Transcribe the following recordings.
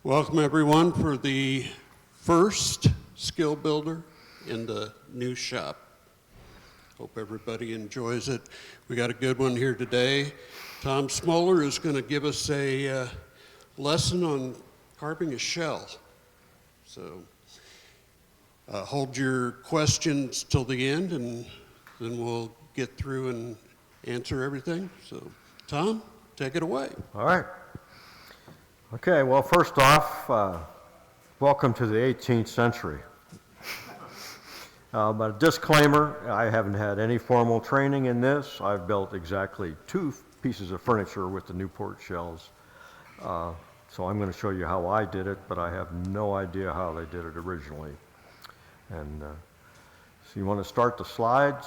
Welcome everyone for the first skill builder in the new shop. Hope everybody enjoys it. We got a good one here today. Tom Smoller is going to give us a lesson on carving a shell. So hold your questions till the end and then we'll get through and answer everything. So Tom, take it away. All right. Okay, well, first off, welcome to the 18th century. But a disclaimer, I haven't had any formal training in this. I've built exactly 2 pieces of furniture with the Newport Shells. So I'm going to show you how I did it, but I have no idea how they did it originally. And so you want to start the slides?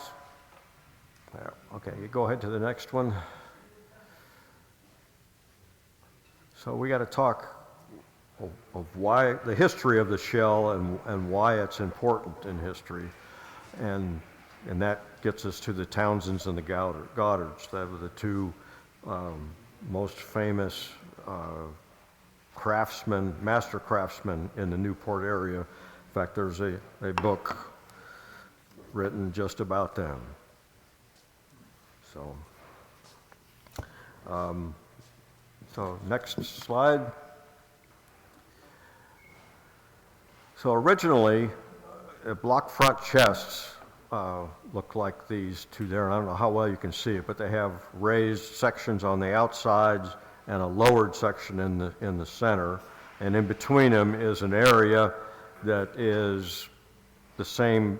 Okay, you go ahead to the next one. So we got to talk of why, the history of the shell and why it's important in history. And that gets us to the Townsends and the Goddards. That were the 2 most famous craftsmen, master craftsmen in the Newport area. In fact, there's a book written just about them. So next slide. So originally, block front chests look like these 2 there. And I don't know how well you can see it, but they have raised sections on the outsides and a lowered section in the center. And in between them is an area that is the same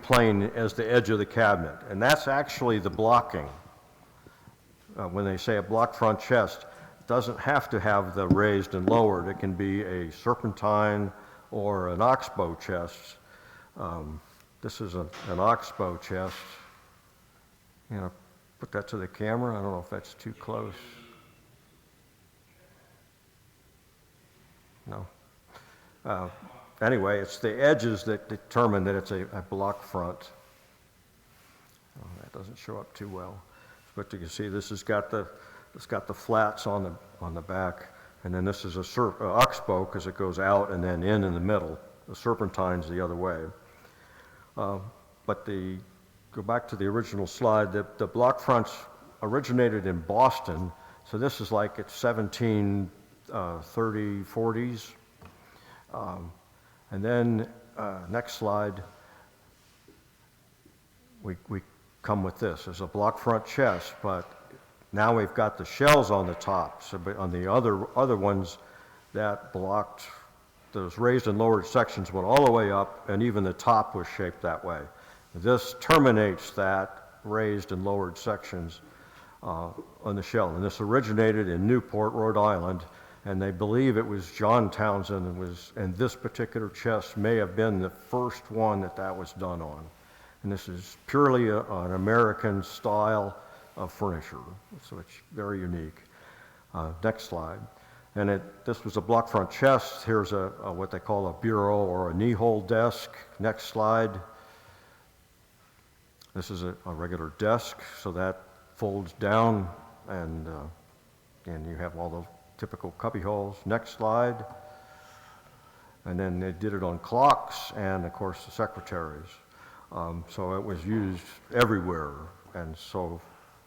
plane as the edge of the cabinet. And that's actually the blocking. When they say a block front chest, it doesn't have to have the raised and lowered. It can be a serpentine or an oxbow chest. This is an oxbow chest. You know, put that to the camera. I don't know if that's too close. No. Anyway, it's the edges that determine that it's a block front. Oh, that doesn't show up too well. But you can see this has got the flats on the back, and then this is a oxbow because it goes out and then in the middle. The serpentine's the other way. But go back to the original slide. The block fronts originated in Boston, so this is like it's 1730s, 40s. And then next slide, we come with this. There's a block front chest, but now we've got the shells on the top. So on the other ones that blocked, those raised and lowered sections went all the way up, and even the top was shaped that way. This terminates that raised and lowered sections on the shell. And this originated in Newport, Rhode Island, and they believe it was John Townsend, and this particular chest may have been the first one that was done on. And this is purely an American style of furniture, so it's very unique. Next slide. And this was a block front chest. Here's what they call a bureau or a knee-hole desk. Next slide. This is a regular desk, so that folds down, and you have all the typical cubby holes. Next slide. And then they did it on clocks and, of course, the secretaries. So it was used everywhere, and so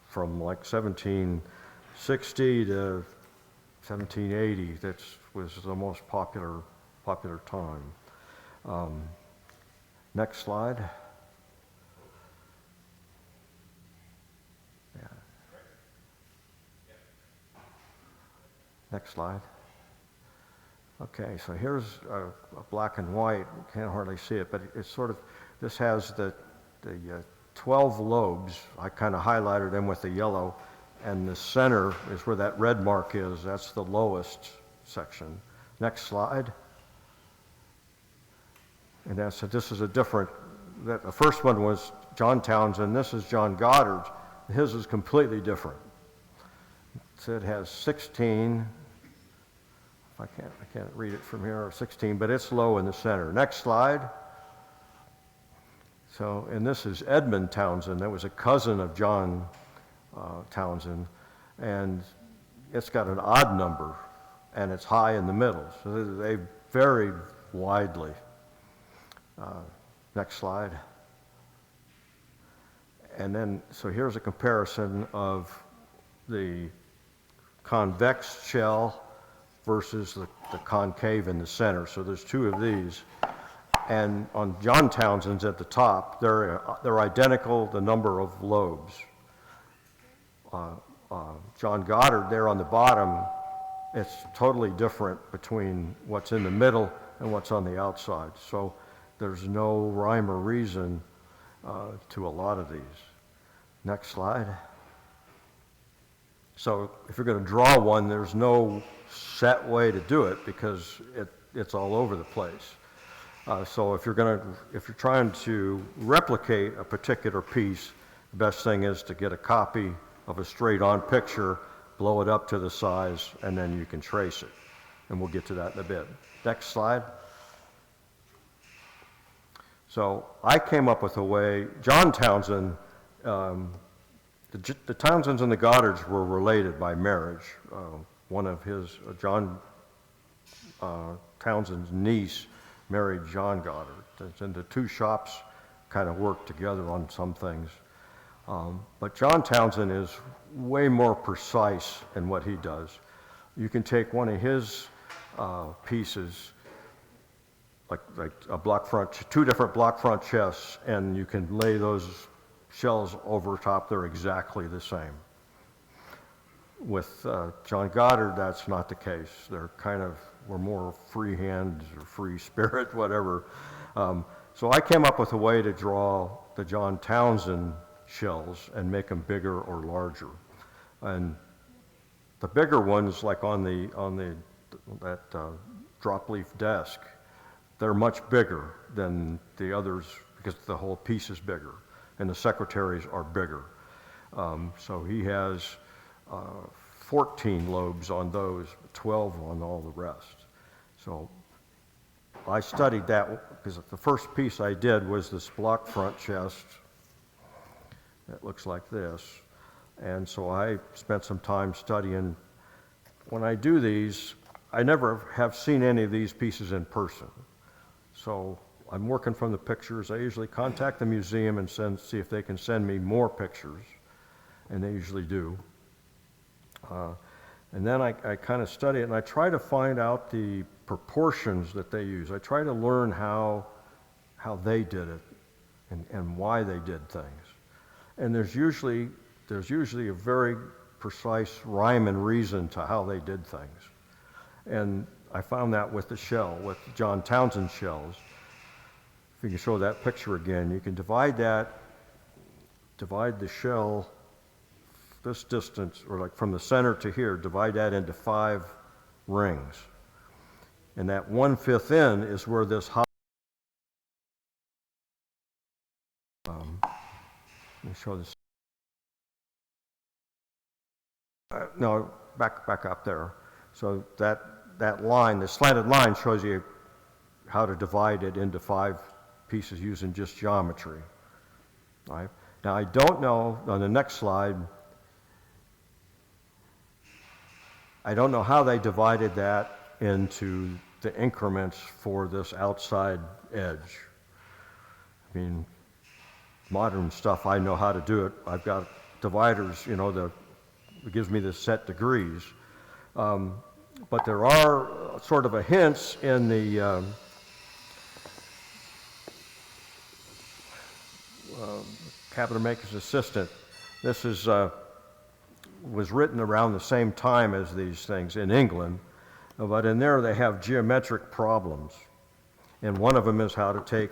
from like 1760 to 1780, that was the most popular time. Next slide. Yeah. Next slide. Okay, so here's a black and white. You can't hardly see it, but it's sort of, this has the 12 lobes. I kind of highlighted them with the yellow, and the center is where that red mark is. That's the lowest section. Next slide. And this is a different, the first one was John Townsend. This is John Goddard. His is completely different. So it has 16. I can't read it from here, or 16, but it's low in the center. Next slide. So, and this is Edmund Townsend. That was a cousin of John Townsend, and it's got an odd number. and it's high in the middle. So they vary widely. Next slide. And then, so here's a comparison of the convex shell versus the concave in the center. So there's two of these. And on John Townsend's at the top, they're identical, the number of lobes. John Goddard there on the bottom, it's totally different between what's in the middle and what's on the outside. So there's no rhyme or reason to a lot of these. Next slide. So if you're going to draw one, there's no set way to do it because it's all over the place. So if you're trying to replicate a particular piece, the best thing is to get a copy of a straight-on picture, blow it up to the size, and then you can trace it. And we'll get to that in a bit. Next slide. So I came up with a way. John Townsend, the Townsends and the Goddards were related by marriage. One of his, John Townsend's niece married John Goddard. And the two shops kind of worked together on some things. But John Townsend is way more precise in what he does. You can take one of his pieces, like a block front, two different block front chests, and you can lay those shells over top. They're exactly the same. With John Goddard, that's not the case. They're we're more freehand or free spirit, whatever. So I came up with a way to draw the John Townsend shells and make them bigger or larger. And the bigger ones, like on that drop leaf desk, they're much bigger than the others because the whole piece is bigger, and the secretaries are bigger. So he has 14 lobes on those, 12 on all the rest. So I studied that because the first piece I did was this block front chest that looks like this. And so I spent some time studying. When I do these, I never have seen any of these pieces in person. So I'm working from the pictures. I usually contact the museum and see if they can send me more pictures, and they usually do. And then I kind of study it, and I try to find out the proportions that they use. I try to learn how they did it and why they did things. And there's usually a very precise rhyme and reason to how they did things. And I found that with the shell, with John Townsend shells. If you can show that picture again, you can divide the shell this distance, or like from the center to here, divide that into 5 rings. And that 1/5 in is where this hot. Let me show this. No, back up there. So that line, the slanted line, shows you how to divide it into 5 pieces using just geometry. All right. Now I don't know, on the next slide, I don't know how they divided that into the increments for this outside edge. I mean, modern stuff, I know how to do it. I've got dividers, it gives me the set degrees. But there are sort of a hints in the cabinet maker's assistant. This was written around the same time as these things in England, but in there they have geometric problems. And one of them is how to take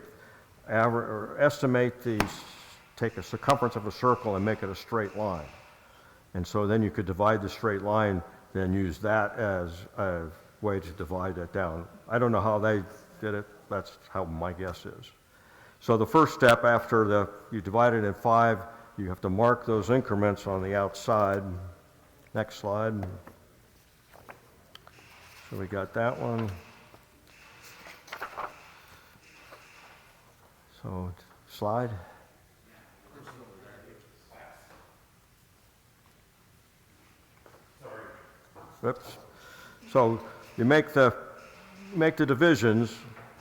a circumference of a circle and make it a straight line. And so then you could divide the straight line, then use that as a way to divide it down. I don't know how they did it. That's how my guess is. So the first step after you divide it in 5, you have to mark those increments on the outside. Next slide. So we got that one. So slide. Oops. So you make the divisions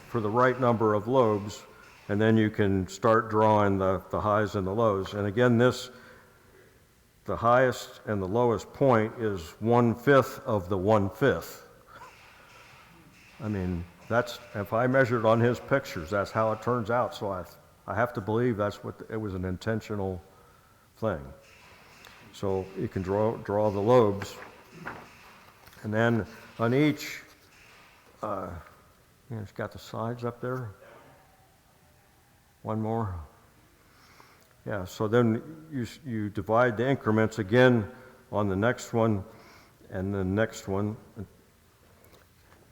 for the right number of lobes, and then you can start drawing the highs and the lows. And again, the highest and the lowest point is 1/5 of the 1/5. I mean, that's, if I measured on his pictures, that's how it turns out. So I have to believe that's what, it was an intentional thing. So you can draw the lobes. And then on each, it's got the sides up there. One more. Yeah, so then you divide the increments again on the next one and the next one.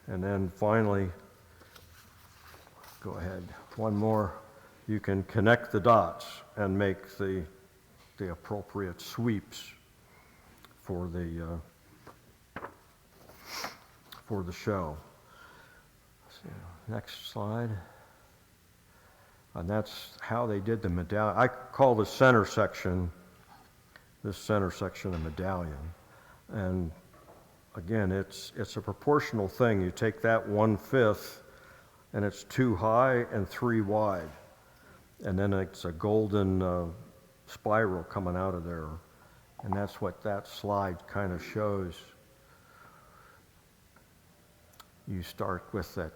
And then finally, go ahead, one more. You can connect the dots and make the appropriate sweeps for the shell. So, next slide. And that's how they did the medallion. I call the center section, this center section, a medallion. And again, it's a proportional thing. You take that 1/5, and it's 2 high and 3 wide. And then it's a golden spiral coming out of there. And that's what that slide kind of shows. You start with that,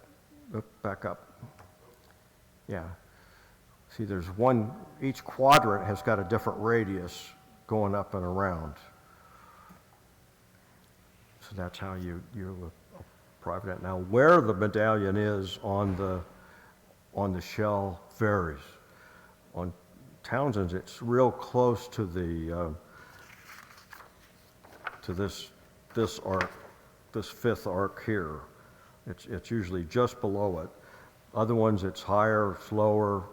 back up. Yeah. See, there's one, each quadrant has got a different radius going up and around. So that's how you apply that. Now, where the medallion is on the shell varies. On Townsend's, it's real close to the to this arc, this 5th arc here. It's usually just below it. Other ones, it's higher, it's lower.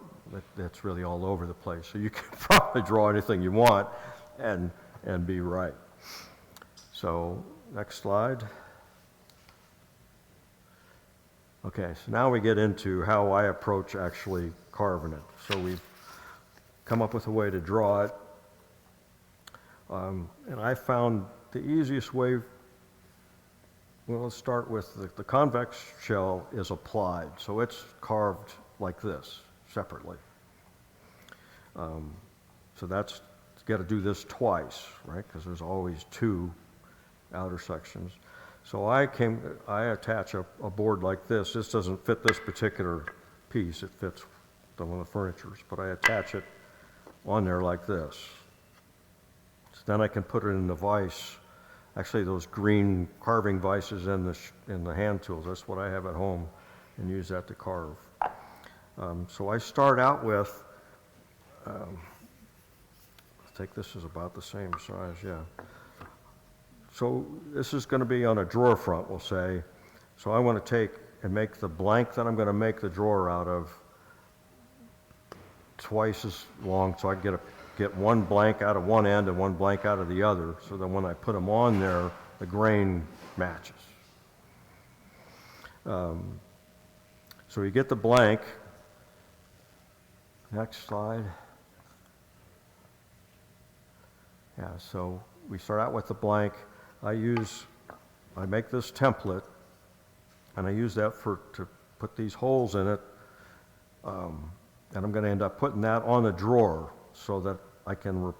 That's really all over the place. So you can probably draw anything you want and be right. So next slide. Okay, so now we get into how I approach actually carving it. So we've come up with a way to draw it. And I found the easiest way, well, let's start with the convex shell is applied. So it's carved like this, separately. So that's, got to do this twice, right? Because there's always 2 outer sections. So I attach a board like this. This doesn't fit this particular piece. It fits one of the furnitures, but I attach it on there like this. So then I can put it in the vise. Actually, those green carving vices in the hand tools, that's what I have at home, and use that to carve. So I start out with, I think this is about the same size, yeah. So this is going to be on a drawer front, we'll say. So I want to take and make the blank that I'm going to make the drawer out of twice as long, so I get one blank out of one end and one blank out of the other, so that when I put them on there, the grain matches. So you get the blank. Next slide. Yeah, so we start out with the blank. I make this template, and I use that to put these holes in it, and I'm going to end up putting that on a drawer so that I can,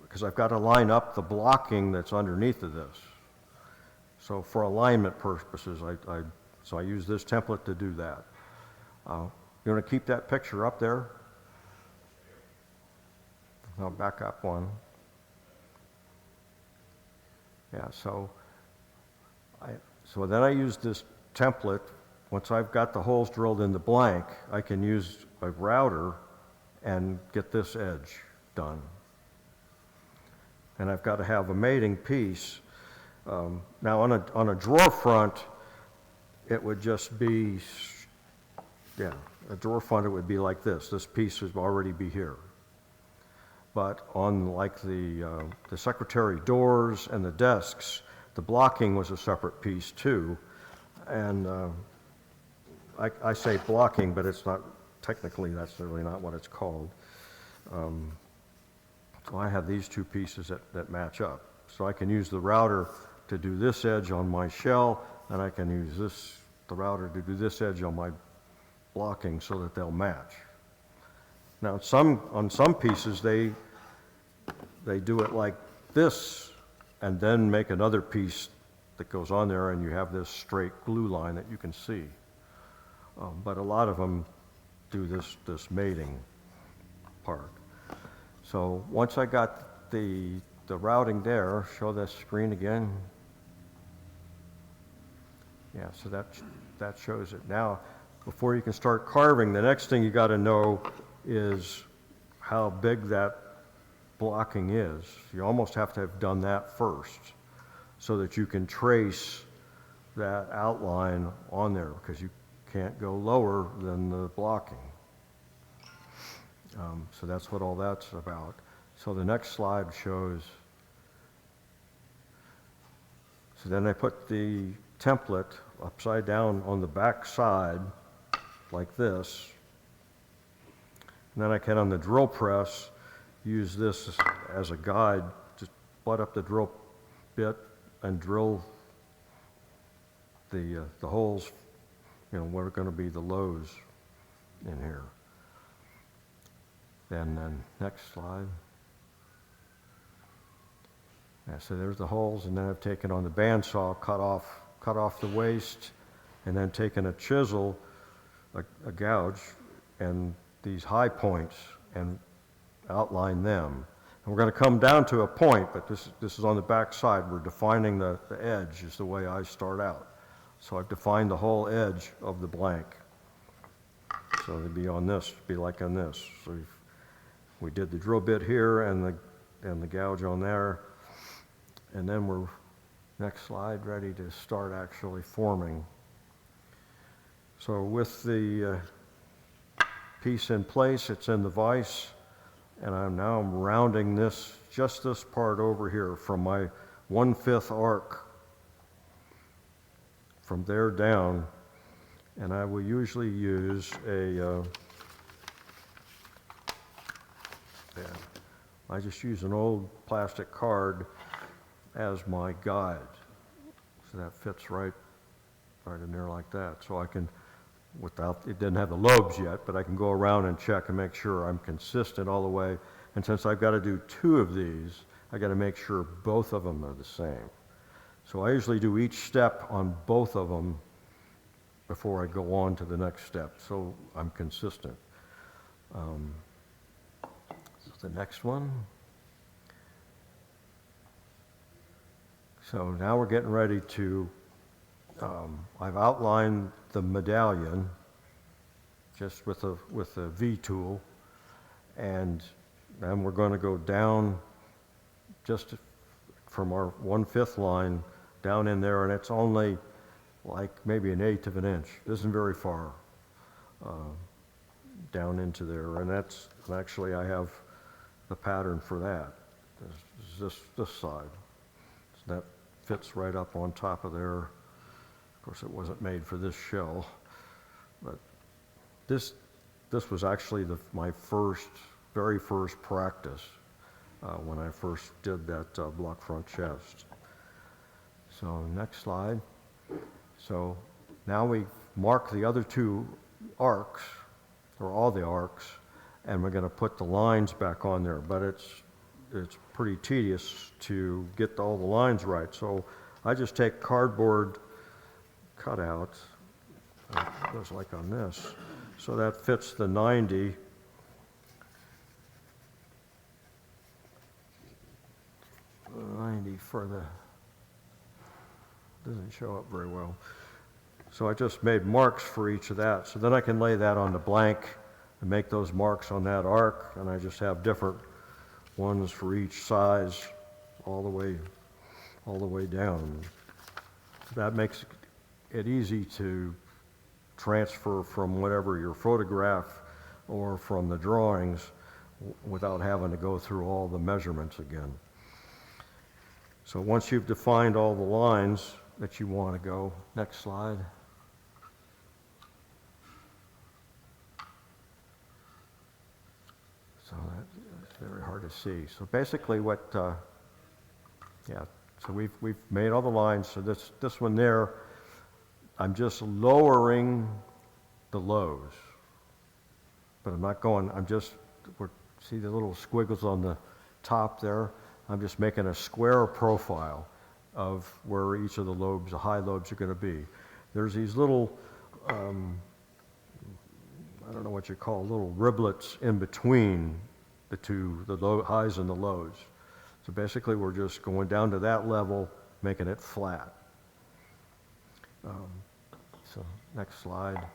because I've got to line up the blocking that's underneath of this. So for alignment purposes, so I use this template to do that. You want to keep that picture up there? I'll back up one. Yeah, so then I use this template. Once I've got the holes drilled in the blank, I can use a router and get this edge done. And I've got to have a mating piece. Now on a drawer front, it would just be, yeah, a drawer front, it would be like this. This piece would already be here. But on like the secretary doors and the desks, the blocking was a separate piece too. And I say blocking, but it's not, technically that's really not what it's called. So I have these 2 pieces that match up. So I can use the router to do this edge on my shell and I can use the router to do this edge on my blocking so that they'll match. Now, on some pieces, they do it like this, and then make another piece that goes on there, and you have this straight glue line that you can see. But a lot of them do this mating part. So once I got the routing there, show this screen again. Yeah, so that shows it. Now, before you can start carving, the next thing you got to know is how big that blocking is. You almost have to have done that first so that you can trace that outline on there, because you can't go lower than the blocking. So that's what all that's about. So the next slide shows, so then I put the template upside down on the back side like this. And then I can, on the drill press, use this as a guide, just butt up the drill bit and drill the holes, what are going to be the lows in here. And then next slide. Yeah, so there's the holes, and then I've taken on the bandsaw, cut off the waste, and then taken a chisel, a gouge, and these high points, and outline them. And we're going to come down to a point, but this is on the back side. We're defining the edge is the way I start out. So I've defined the whole edge of the blank. So it'd be on this, be like on this. So we did the drill bit here and the gouge on there. And then we're, next slide, ready to start actually forming. So with the piece in place, it's in the vise, and I'm rounding just this part over here from my 1/5 arc from there down, and I will usually use I just use an old plastic card as my guide. So that fits right in there like that. So I can, it didn't have the lobes yet, but I can go around and check and make sure I'm consistent all the way. And since I've got to do 2 of these, I got to make sure both of them are the same. So I usually do each step on both of them before I go on to the next step, so I'm consistent. So the next one. So now we're getting ready to, I've outlined the medallion just with a V tool, and then we're going to go down just from our 1/5 line down in there, and it's only like maybe 1/8 of an inch. It isn't very far down into there, and actually I have the pattern for that. This side. So that fits right up on top of there. Of course, it wasn't made for this shell, but this was actually my very first practice when I first did that block front chest. So next slide. So now we mark the other 2 arcs, or all the arcs, and we're going to put the lines back on there, but it's pretty tedious to get all the lines right. So I just take cardboard cutouts, it goes like on this, so that fits the 90. Doesn't show up very well. So I just made marks for each of that. So then I can lay that on the blank and make those marks on that arc, and I just have different ones for each size all the way down. That makes it easy to transfer from whatever your photograph or from the drawings without having to go through all the measurements again. So once you've defined all the lines that you want to go, next slide. So that's very hard to see. So basically so we've made all the lines. So this one there, I'm just lowering the lows. But I'm not going, see the little squiggles on the top there? I'm just making a square profile of where each of the lobes, the high lobes, are going to be. There's these little, I don't know what you call, little riblets in between the two, the low highs and the lows. So basically we're just going down to that level, making it flat. So next slide.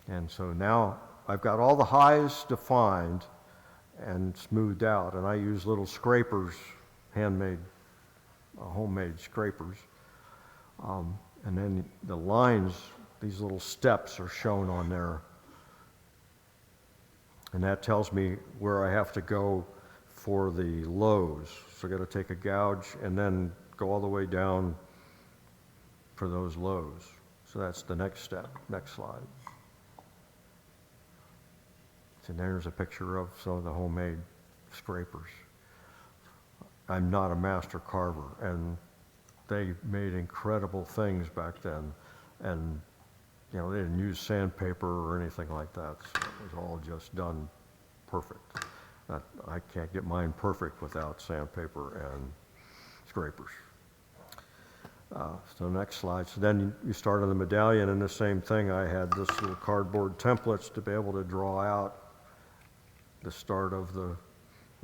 And so now I've got all the highs defined and smoothed out, and I use little scrapers, handmade, homemade scrapers. And then the lines, these little steps are shown on there. And that tells me where I have to go for the lows. So I got to take a gouge and then go all the way down for those lows. So that's the next step. Next slide. And there's a picture of some of the homemade scrapers. I'm not a master carver, and they made incredible things back then. And, you know, they didn't use sandpaper or anything like that. So it was all just done perfect. I can't get mine perfect without sandpaper and scrapers. So next slide. So then you start on the medallion, and the same thing. I had this little cardboard templates to be able to draw out the start of the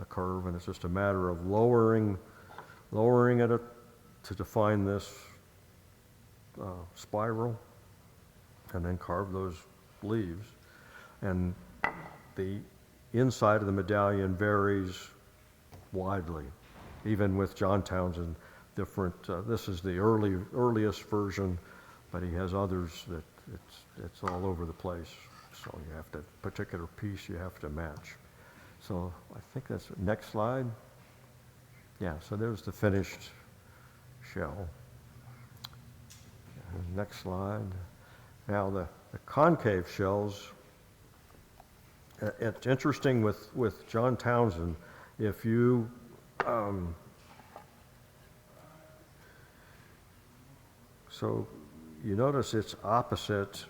curve, and it's just a matter of lowering it to define this spiral, and then carve those leaves. And the inside of the medallion varies widely, even with John Townsend. Different. This is the earliest version, but he has others that it's all over the place. So you have to, particular piece you have to match. So I think that's next slide. Yeah. So there's the finished shell. And next slide. Now the concave shells. It's interesting with John Townsend. If you so you notice it's opposite.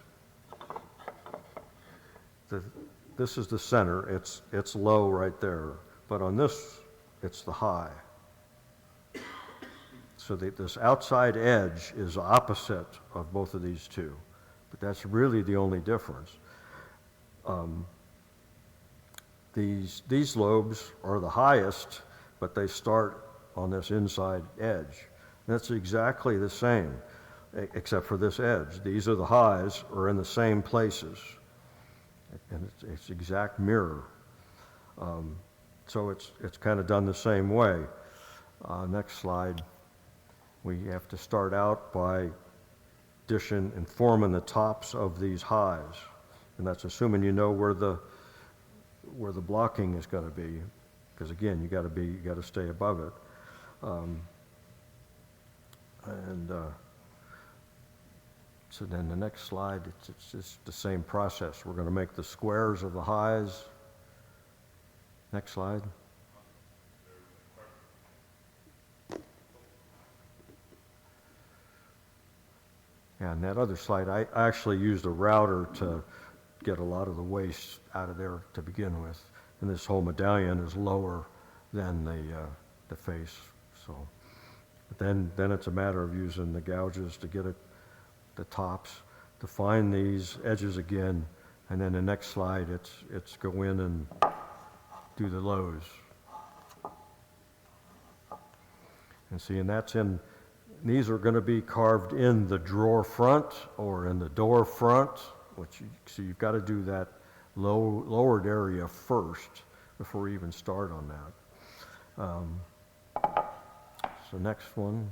This is the center. It's low right there, but on this, it's the high. So this outside edge is opposite of both of these two, but that's really the only difference. These lobes are the highest, but they start on this inside edge. That's exactly the same, except for this edge. These are the highs are in the same places, and it's exact mirror. So it's kind of done the same way. Next slide. We have to start out by dishing and forming the tops of these highs, and that's assuming you know where the blocking is going to be, because again you got to stay above it. So then the next slide, it's just the same process. We're going to make the squares of the highs. Next slide. Yeah, and that other slide, I actually used a router to get a lot of the waste out of there to begin with. And this whole medallion is lower than the face. So, but then it's a matter of using the gouges to get the tops, to find these edges again, and then the next slide, it's go in and do the lows. And see, and these are going to be carved in the drawer front or in the door front, so you've got to do that lowered area first before you even start on that. So next one.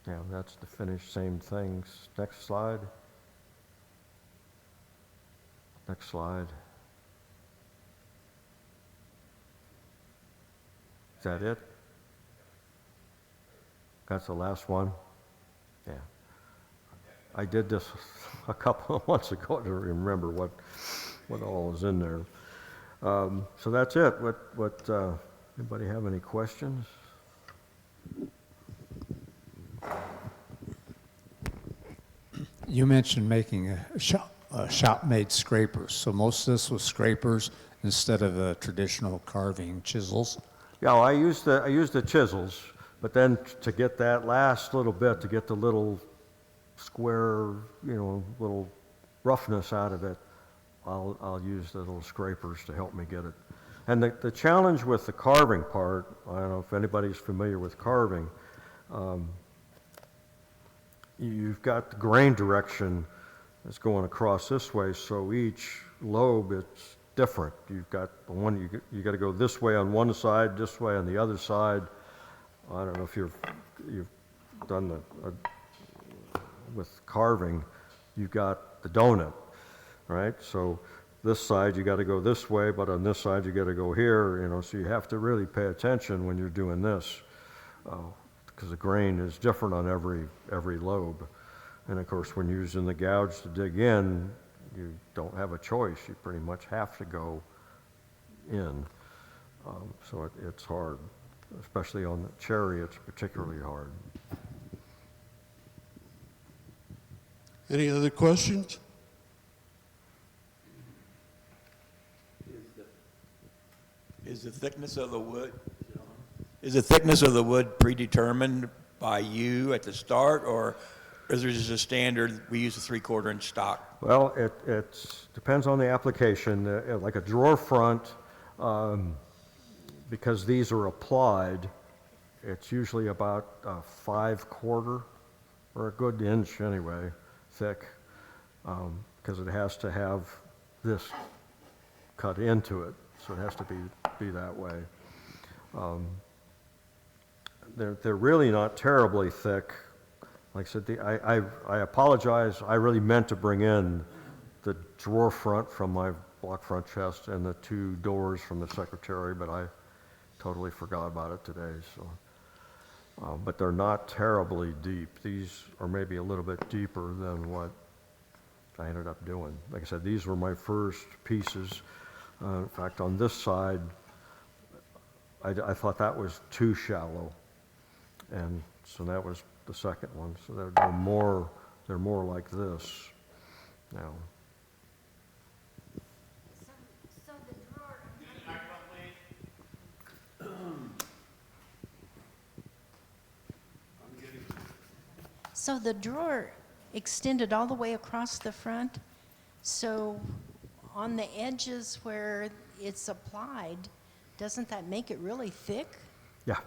Yeah, that's the finished, same things. Next slide. Next slide. Is that it? That's the last one? Yeah. I did this a couple of months ago to remember what all is in there. So that's it. Anybody have any questions? You mentioned making a shop-made scrapers. So most of this was scrapers instead of the traditional carving chisels. Yeah, well, I used the chisels, but then to get that last little bit, to get the little square, little roughness out of it, I'll use the little scrapers to help me get it. And the challenge with the carving part, I don't know if anybody's familiar with carving, you've got the grain direction that's going across this way, so each lobe it's different. You've got the one you got to go this way on one side, this way on the other side. I don't know if you've done with carving, you've got the donut, right? So this side you got to go this way, but on this side you got to go here, so you have to really pay attention when you're doing this, because the grain is different on every lobe. And of course, when you're using the gouge to dig in, you don't have a choice. You pretty much have to go in. So it's hard, especially on the cherry, it's particularly hard. Any other questions? Is the thickness of the wood, is the thickness of the wood predetermined by you at the start, or is there just a standard, we use a 3/4 inch stock? Well, it depends on the application. Like a drawer front, because these are applied, it's usually about 5/4 or a good inch anyway, thick, because it has to have this cut into it, so it has to be that way. They're really not terribly thick. Like I said, I apologize. I really meant to bring in the drawer front from my block front chest and the 2 doors from the secretary, but I totally forgot about it today. So, but they're not terribly deep. These are maybe a little bit deeper than what I ended up doing. Like I said, these were my first pieces. In fact, on this side, I thought that was too shallow, and so that was the second one. So they're more like this now. So the drawer. So the drawer extended all the way across the front. So on the edges where it's applied, doesn't that make it really thick? Yeah,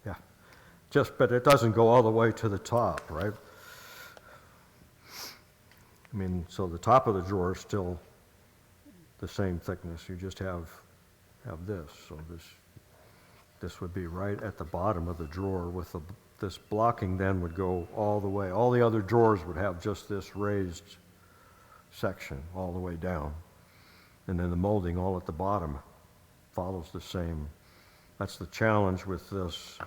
yeah. But it doesn't go all the way to the top, right? I mean, so the top of the drawer is still the same thickness. You just have this. So this would be right at the bottom of the drawer with this blocking then would go all the way. All the other drawers would have just this raised section all the way down. And then the molding all at the bottom follows the same. That's the challenge with this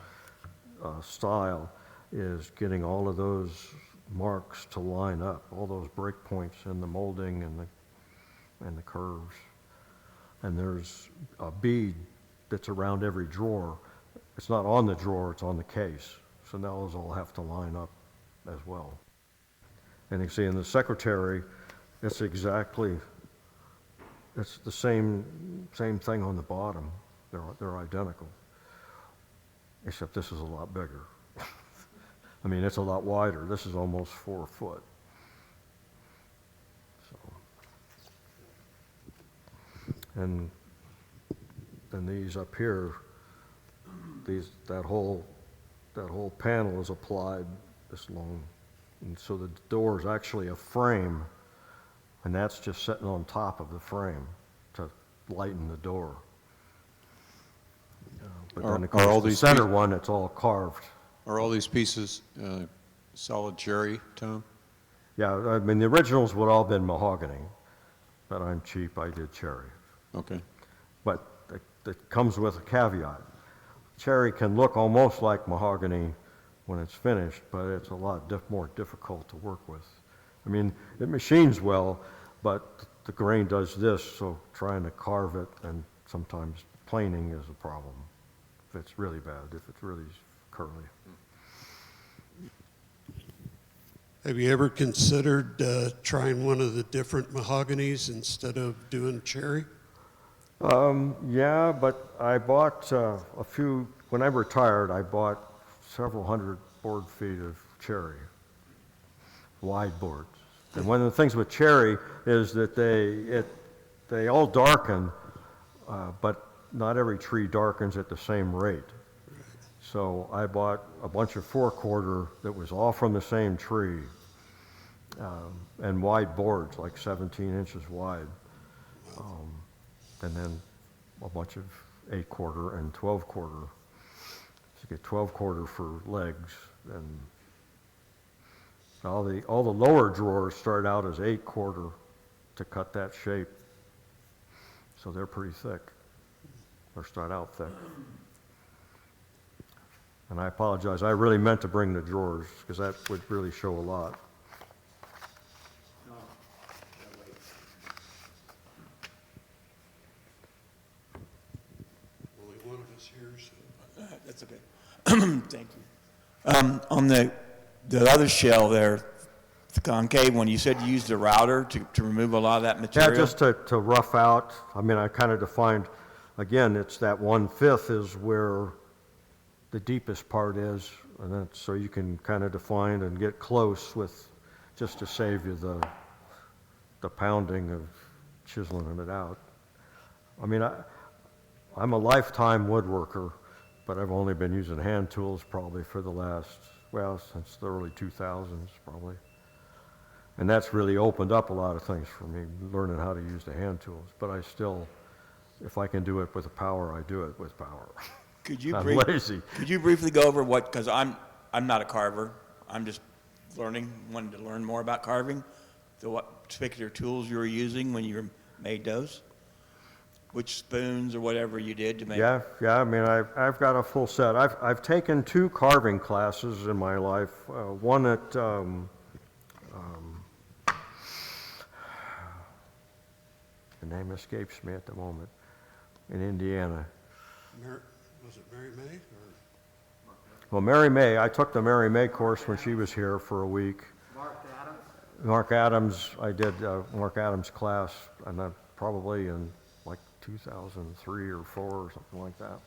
style, is getting all of those marks to line up, all those break points in the molding and the curves. And there's a bead that's around every drawer. It's not on the drawer, it's on the case. So now those all have to line up as well. And you see in the secretary, it's the same thing on the bottom. They're identical, except this is a lot bigger. I mean, it's a lot wider. This is almost 4 foot. So, and then these up here, that whole panel is applied this long, and so the door is actually a frame, and that's just sitting on top of the frame to lighten the door. But then, of course, all the these center one, it's all carved. Are all these pieces solid cherry, Tom? Yeah, I mean, the originals would all been mahogany, but I'm cheap, I did cherry. Okay. But it comes with a caveat. Cherry can look almost like mahogany when it's finished, but it's a lot more difficult to work with. I mean, it machines well, but the grain does this, so trying to carve it, and sometimes planing is a problem. If it's really bad, if it's really curly. Have you ever considered trying one of the different mahoganies instead of doing cherry? Yeah, but I bought a few, when I retired, I bought several hundred board feet of cherry, wide boards. And one of the things with cherry is that they all darken, but not every tree darkens at the same rate. So I bought a bunch of 4-quarter that was all from the same tree, and wide boards, like 17 inches wide. And then a bunch of 8-quarter and 12-quarter. So you get 12-quarter for legs, and all the lower drawers start out as 8-quarter to cut that shape. So they're pretty thick, or start out thick. And I apologize, I really meant to bring the drawers, because that would really show a lot. Only one of us here, so. That's okay. Thank you. On the other shell there, the concave one, you said you used a router to remove a lot of that Yeah, material? just to rough out, I mean, I kind of defined, again, it's that 1/5 is where the deepest part is, and then, so you can kind of define and get close with, just to save you the pounding of chiseling it out. I mean, I'm a lifetime woodworker, but I've only been using hand tools probably for the last, well, since the early 2000s probably. And that's really opened up a lot of things for me, learning how to use the hand tools. But I still, if I can do it with power, I do it with power. I'm lazy. Could you briefly go over what, because I'm not a carver, I'm just wanted to learn more about carving. So what particular tools you were using when you made those? Which spoons or whatever you did to make? Yeah, I mean, I've got a full set. I've taken 2 carving classes in my life. One at the name escapes me at the moment, in Indiana. Was it Mary May? Well, Mary May, I took the Mary May course when she was here for a week. Mark Adams, I did Mark Adams' class, and I probably in like 2003 or 4 or something like that.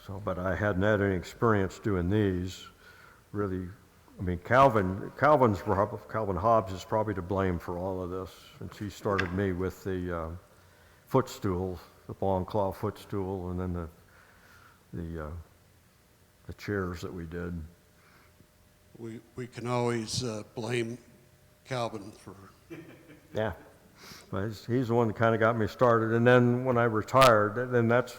So, but I hadn't had any experience doing these, really. I mean, Calvin Hobbs is probably to blame for all of this, and she started me with the footstool, the long claw footstool, and then the chairs that we did. We can always blame Calvin for. Yeah, but he's the one that kind of got me started. And then when I retired, then that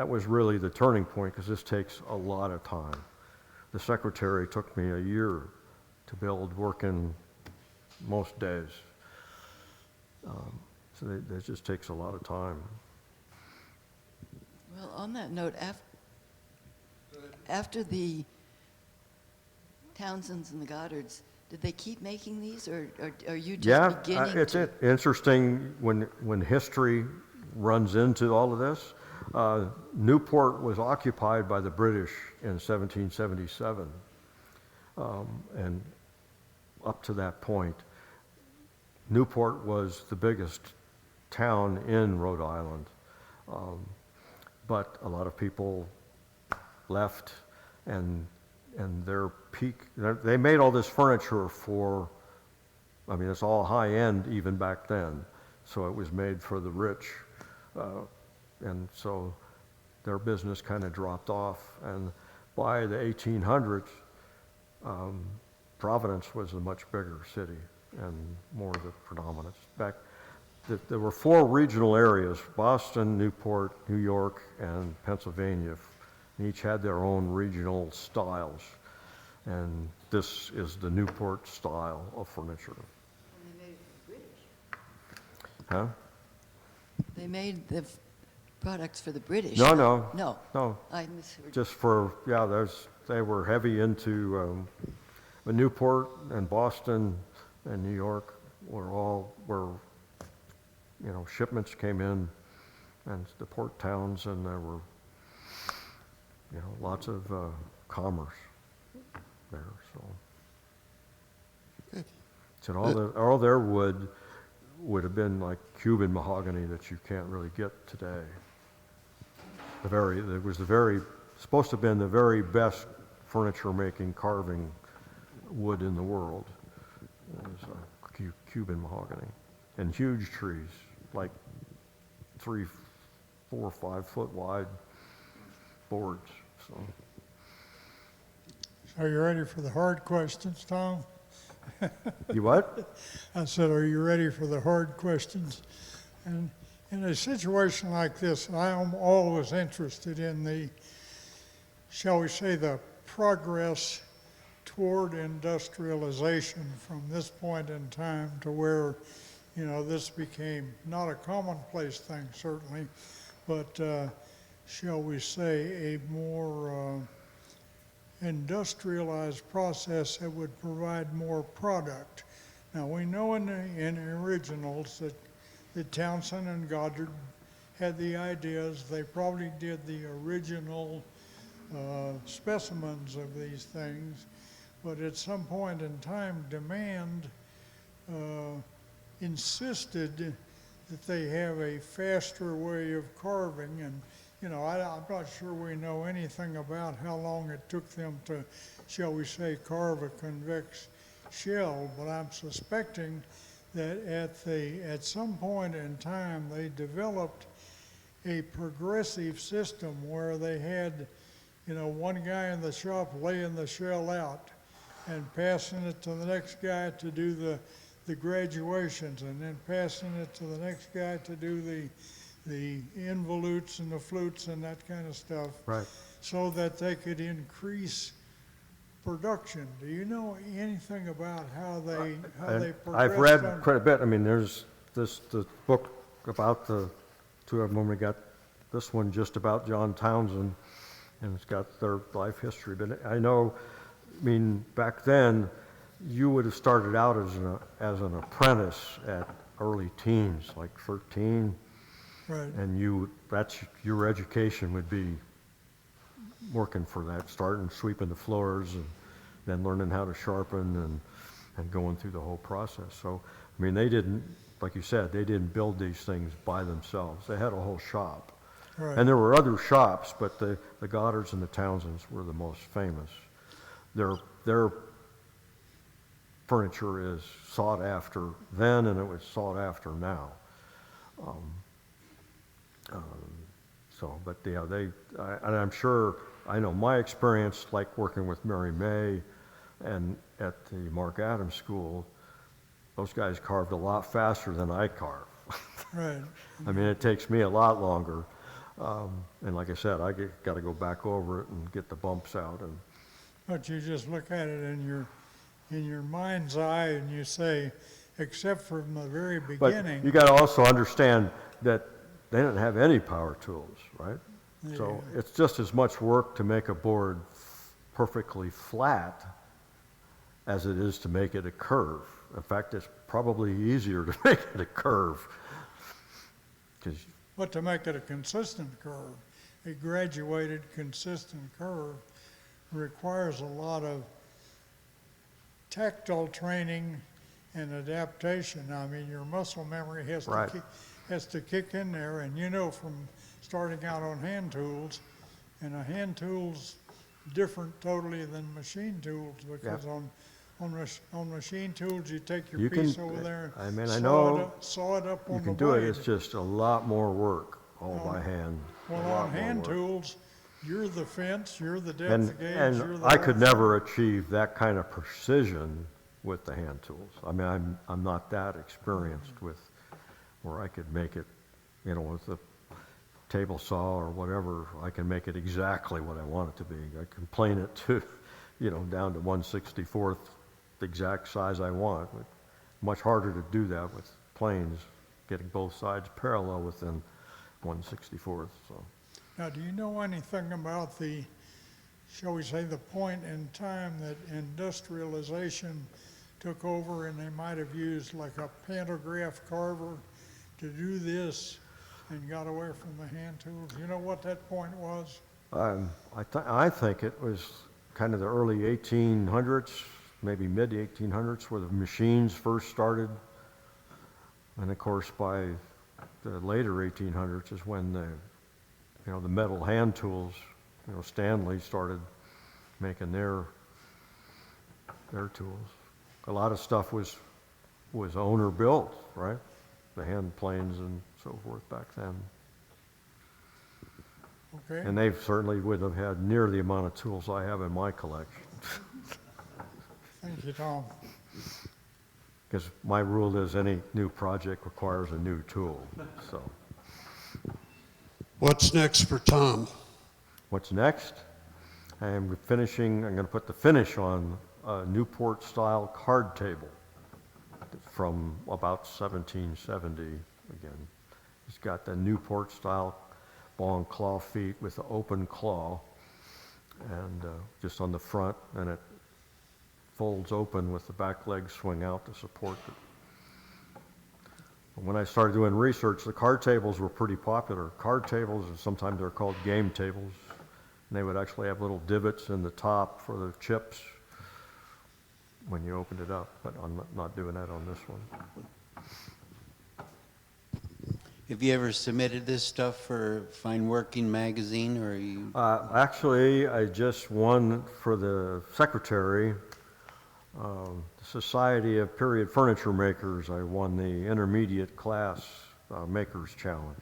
was really the turning point, because this takes a lot of time. The secretary took me a year to build, working most days. So it just takes a lot of time. Well, on that note, after the Townsends and the Goddards, did they keep making these, or are you just beginning it's to? Interesting when history runs into all of this. Newport was occupied by the British in 1777, and up to that point, Newport was the biggest town in Rhode Island, but a lot of people left, and their peak, they made all this furniture for, I mean, it's all high-end even back then, so it was made for the rich, and so their business kind of dropped off, and by the 1800s, Providence was a much bigger city and more of the predominance. There were 4 regional areas: Boston, Newport, New York, and Pennsylvania. And each had their own regional styles, and this is the Newport style of furniture. And they made it for the British. Huh? They made the products for the British. No. No. I misheard. Just for, they were heavy into, Newport and Boston and New York were shipments came in, and the port towns, and there were, lots of commerce there, so. said all their wood would have been like Cuban mahogany that you can't really get today. It was supposed to have been the very best furniture making carving wood in the world. It was Cuban mahogany, and huge trees, like 3, 4, 5 foot wide boards. So. Are you ready for the hard questions, Tom? You what? I said, are you ready for the hard questions? And in a situation like this, I am always interested in the, shall we say, the progress toward industrialization from this point in time to where, you know, this became not a commonplace thing, certainly, but shall we say, a more industrialized process that would provide more product. Now, we know in the originals that Townsend and Goddard had the ideas. They probably did the original specimens of these things, but at some point in time, demand insisted that they have a faster way of carving. And you know, I'm not sure we know anything about how long it took them to, shall we say, carve a convex shell, but I'm suspecting that at some point in time they developed a progressive system where they had, you know, one guy in the shop laying the shell out and passing it to the next guy to do the graduations, and then passing it to the next guy to do the involutes and the flutes and that kind of stuff. Right. So that they could increase production. Do you know anything about how they progressed? I've read quite a bit. I mean, there's the book about the two of them. We got this one just about John Townsend, and it's got their life history. But I know, I mean, back then, you would have started out as an apprentice at early teens, like 13. Right. And your education would be working for that, starting sweeping the floors and then learning how to sharpen and going through the whole process. So, I mean, they didn't, like you said, they didn't build these things by themselves. They had a whole shop. Right. And there were other shops, but the Goddards and the Townsends were the most famous. Their furniture is sought after then, and it was sought after now. But yeah, and I'm sure, I know my experience, like working with Mary May and at the Mark Adams School, those guys carved a lot faster than I carve. Right. I mean, it takes me a lot longer. And like I said, I got to go back over it and get the bumps out. But you just look at it in your mind's eye and you say, except from the very beginning. But you got to also understand that they didn't have any power tools, right? Yeah. So it's just as much work to make a board perfectly flat as it is to make it a curve. In fact, it's probably easier to make it a curve. But to make it a consistent curve, a graduated consistent curve, requires a lot of tactile training and adaptation. I mean, your muscle memory has Right. to kick in there, and you know from starting out on hand tools, and a hand tool's different totally than machine tools, because on machine tools you take your piece over there, I mean, saw it up on you the can do it, blade. it's just a lot more work, all by hand. Well, A lot on more hand work. tools, you're the fence, you're the depth And, gauge, and you're the I whole could thing. never achieve that kind of precision with the hand tools. I mean, I'm not that experienced with where I could make it, you know, with a table saw or whatever, I can make it exactly what I want it to be. I can plane it to, you know, down to 1/64th, the exact size I want. But much harder to do that with planes, getting both sides parallel within 1/64th, so. Now, do you know anything about the, shall we say, the point in time that industrialization took over and they might have used like a pantograph carver to do this and got away from the hand tools? You know what that point was? I think it was kind of the early 1800s, maybe mid-1800s where the machines first started. And of course, by the later 1800s is when the metal hand tools, Stanley started making their tools. A lot of stuff was owner built, right? The hand planes and so forth back then. Okay. And they certainly wouldn't have had near the amount of tools I have in my collection. Thank you, Tom. Because my rule is any new project requires a new tool, so. What's next for Tom? What's next? I'm going to put the finish on a Newport-style card table from about 1770 again. It's got the Newport-style long claw feet with the open claw, and just on the front, and it folds open with the back legs swing out to support it. When I started doing research, the card tables were pretty popular. Card tables, and sometimes they're called game tables, and they would actually have little divots in the top for the chips when you opened it up, but I'm not doing that on this one. Have you ever submitted this stuff for Fine Working magazine, or are you? Actually, I just won for the secretary, the Society of Period Furniture Makers. I won the intermediate class makers challenge.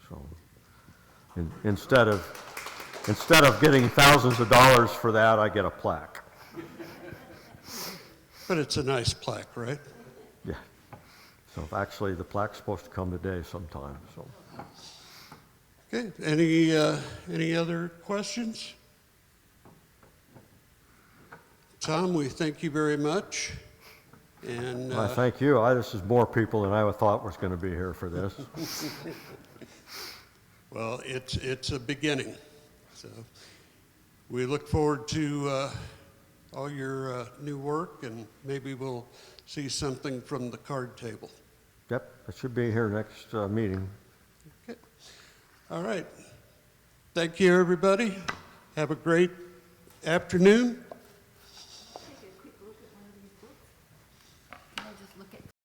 So, instead of getting thousands of dollars for that, I get a plaque. But it's a nice plaque, right? Yeah. So actually, the plaque's supposed to come today sometime. So. Okay, any other questions? Tom, we thank you very much. And Thank you. This is more people than I thought was going to be here for this. well, it's a beginning. So we look forward to all your new work, and maybe we'll see something from the card table. Yep, it should be here next meeting. Okay. All right. Thank you, everybody. Have a great afternoon.